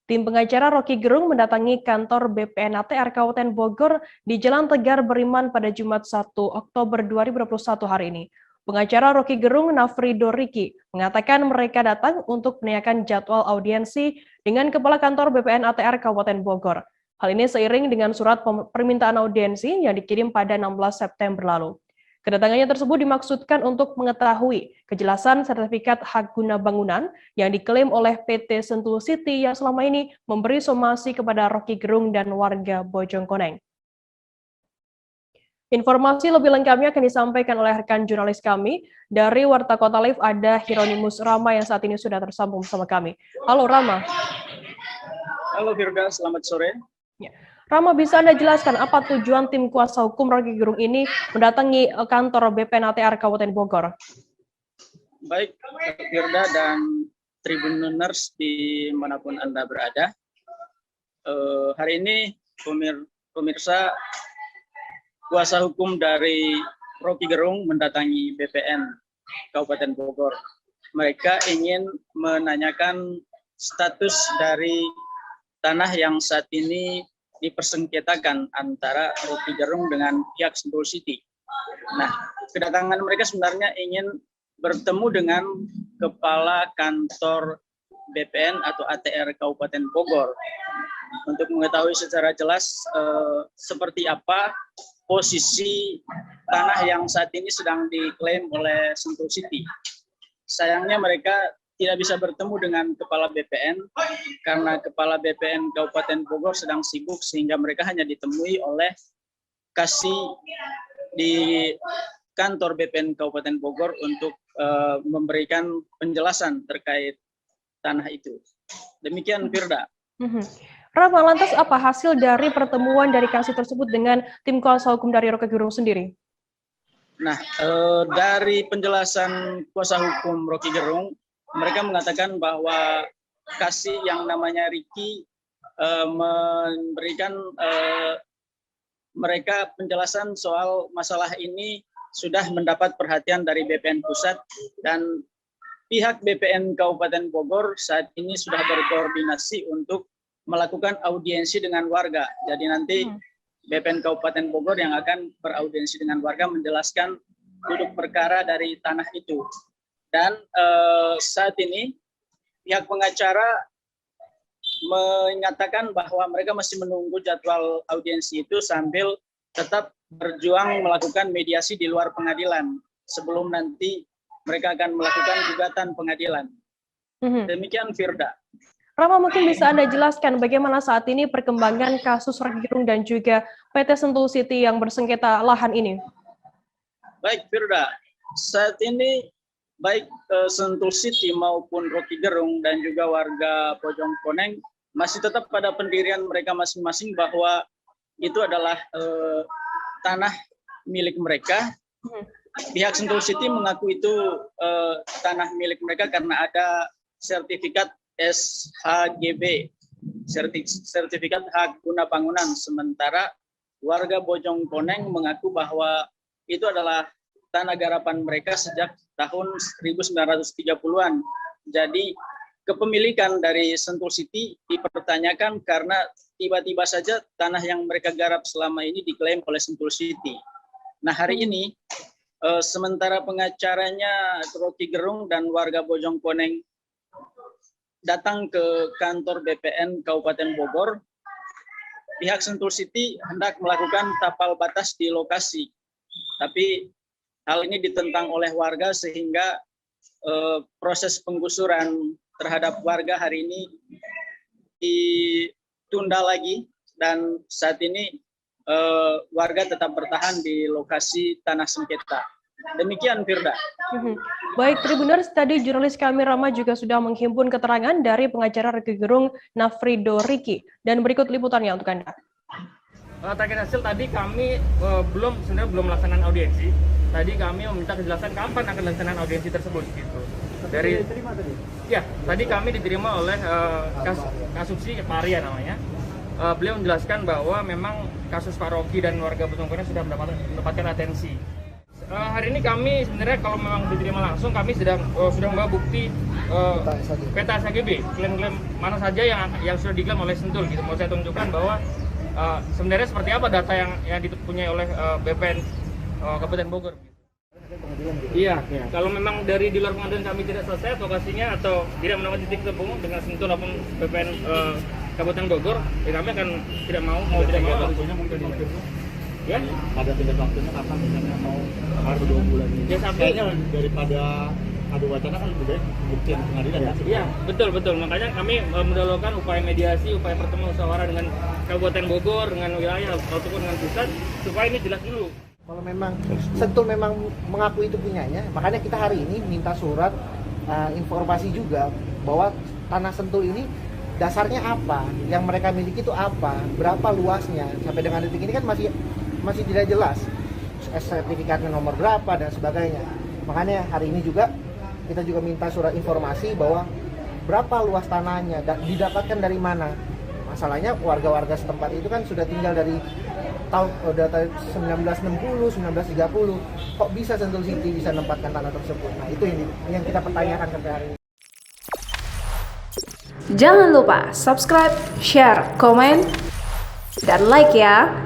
Tim pengacara Rocky Gerung mendatangi kantor BPN ATR Kabupaten Bogor di Jalan Tegar Beriman pada Jumat 1 Oktober 2021 hari ini. Pengacara Rocky Gerung, Nafrido Riki, mengatakan mereka datang untuk menanyakan jadwal audiensi dengan Kepala Kantor BPN ATR Kabupaten Bogor. Hal ini seiring dengan surat permintaan audiensi yang dikirim pada 16 September lalu. Kedatangannya tersebut dimaksudkan untuk mengetahui kejelasan sertifikat hak guna bangunan yang diklaim oleh PT Sentul City yang selama ini memberi somasi kepada Rocky Gerung dan warga Bojongkoneng. Informasi lebih lengkapnya akan disampaikan oleh rekan jurnalis kami dari Warta Kota Live, ada Hieronymus Rama yang saat ini sudah tersambung bersama kami. Halo Rama. Halo Firda, selamat sore. Ya. Rama, bisa Anda jelaskan apa tujuan tim kuasa hukum Rocky Gerung ini mendatangi kantor BPN ATR Kabupaten Bogor? Baik, Firda dan Tribuners dimanapun Anda berada. Hari ini pemirsa kuasa hukum dari Rocky Gerung mendatangi BPN Kabupaten Bogor. Mereka ingin menanyakan status dari tanah yang saat ini dipersengketakan antara Rocky Gerung dengan pihak Sentul City. Nah, kedatangan mereka sebenarnya ingin bertemu dengan Kepala Kantor BPN atau ATR Kabupaten Bogor untuk mengetahui secara jelas seperti apa posisi tanah yang saat ini sedang diklaim oleh Sentul City. Sayangnya mereka tidak bisa bertemu dengan Kepala BPN karena Kepala BPN Kabupaten Bogor sedang sibuk sehingga mereka hanya ditemui oleh Kasih di kantor BPN Kabupaten Bogor untuk memberikan penjelasan terkait tanah itu. Demikian Firda. Rama, lantas apa hasil dari pertemuan dari Kasih tersebut dengan tim kuasa hukum dari Rocky Gerung sendiri? Nah, dari penjelasan kuasa hukum Rocky Gerung, mereka mengatakan bahwa Kasih yang namanya Ricky memberikan mereka penjelasan soal masalah ini sudah mendapat perhatian dari BPN Pusat dan pihak BPN Kabupaten Bogor saat ini sudah berkoordinasi untuk melakukan audiensi dengan warga. Jadi nanti BPN Kabupaten Bogor yang akan beraudiensi dengan warga menjelaskan duduk perkara dari tanah itu. Dan saat ini pihak pengacara menyatakan bahwa mereka masih menunggu jadwal audiensi itu sambil tetap berjuang melakukan mediasi di luar pengadilan sebelum nanti mereka akan melakukan gugatan pengadilan. Demikian Firda. Rama, mungkin bisa Anda jelaskan bagaimana saat ini perkembangan kasus Rocky Gerung dan juga PT Sentul City yang bersengketa lahan ini? Baik Firda, saat ini baik Sentul City maupun Rocky Gerung dan juga warga Bojongkoneng masih tetap pada pendirian mereka masing-masing bahwa itu adalah tanah milik mereka. Pihak Sentul City mengaku itu tanah milik mereka karena ada sertifikat SHGB, sertifikat hak guna bangunan. Sementara warga Bojongkoneng mengaku bahwa itu adalah tanah garapan mereka sejak tahun 1930-an. Jadi kepemilikan dari Sentul City dipertanyakan karena tiba-tiba saja tanah yang mereka garap selama ini diklaim oleh Sentul City. Nah, hari ini sementara pengacaranya Rocky Gerung dan warga Bojongkoneng datang ke kantor BPN Kabupaten Bogor, pihak Sentul City hendak melakukan tapal batas di lokasi. Tapi hal ini ditentang oleh warga sehingga proses penggusuran terhadap warga hari ini ditunda lagi dan saat ini warga tetap bertahan di lokasi tanah sengketa. Demikian Firda. Baik, Tribuners, tadi jurnalis kami Rama juga sudah menghimpun keterangan dari pengacara Rocky Gerung, Nafrido Riki, dan berikut liputannya untuk Anda. Terkait hasil tadi kami sebenarnya belum melaksanakan audiensi. Tadi kami meminta kejelasan kapan akan dilaksanakan audiensi tersebut gitu. Dari diterima tadi? Ya, tadi kami diterima oleh Kasubsi Pak Arya namanya. Beliau menjelaskan bahwa memang kasus Pak Rocky dan warga Bojongkoneng sudah mendapatkan atensi. Hari ini kami sebenarnya kalau memang diterima langsung kami sudah membawa bukti peta SHGB, klaim-klaim mana saja yang sudah diklaim oleh Sentul gitu. Mau saya tunjukkan bahwa sebenarnya seperti apa data yang dipunyai oleh BPN Kabupaten Bogor. Iya, kalau memang dari di luar pengadilan kami tidak selesai advokasinya atau tidak menemukan titik temu dengan Sentul maupun BPN Kabupaten Bogor, ya kami akan tidak mau tidak mau. Waktunya mungkin Ya, ada tingkat waktunya kapan misalnya mau baru 2 bulan ini. Ya, sampai daripada adu wacana kan lebih baik pembuktian pengadilan ya. Iya, betul. Makanya kami mendahulukan upaya mediasi, upaya pertemuan musyawarah dengan Kabupaten Bogor, dengan wilayah ataupun dengan pusat supaya ini jelas dulu. Kalau memang Sentul memang mengaku itu punyanya, makanya kita hari ini minta surat informasi juga bahwa tanah Sentul ini dasarnya apa, yang mereka miliki itu apa, berapa luasnya. Sampai dengan detik ini kan masih tidak jelas sertifikatnya nomor berapa dan sebagainya. Makanya hari ini juga kita juga minta surat informasi bahwa berapa luas tanahnya dan didapatkan dari mana. Masalahnya warga-warga setempat itu kan sudah tinggal dari tahun 1960, 1930. Kok bisa Sentul City bisa menempatkan tanah tersebut? Nah, itu yang kita pertanyakan sampai hari ini. Jangan lupa subscribe, share, komen, dan like ya.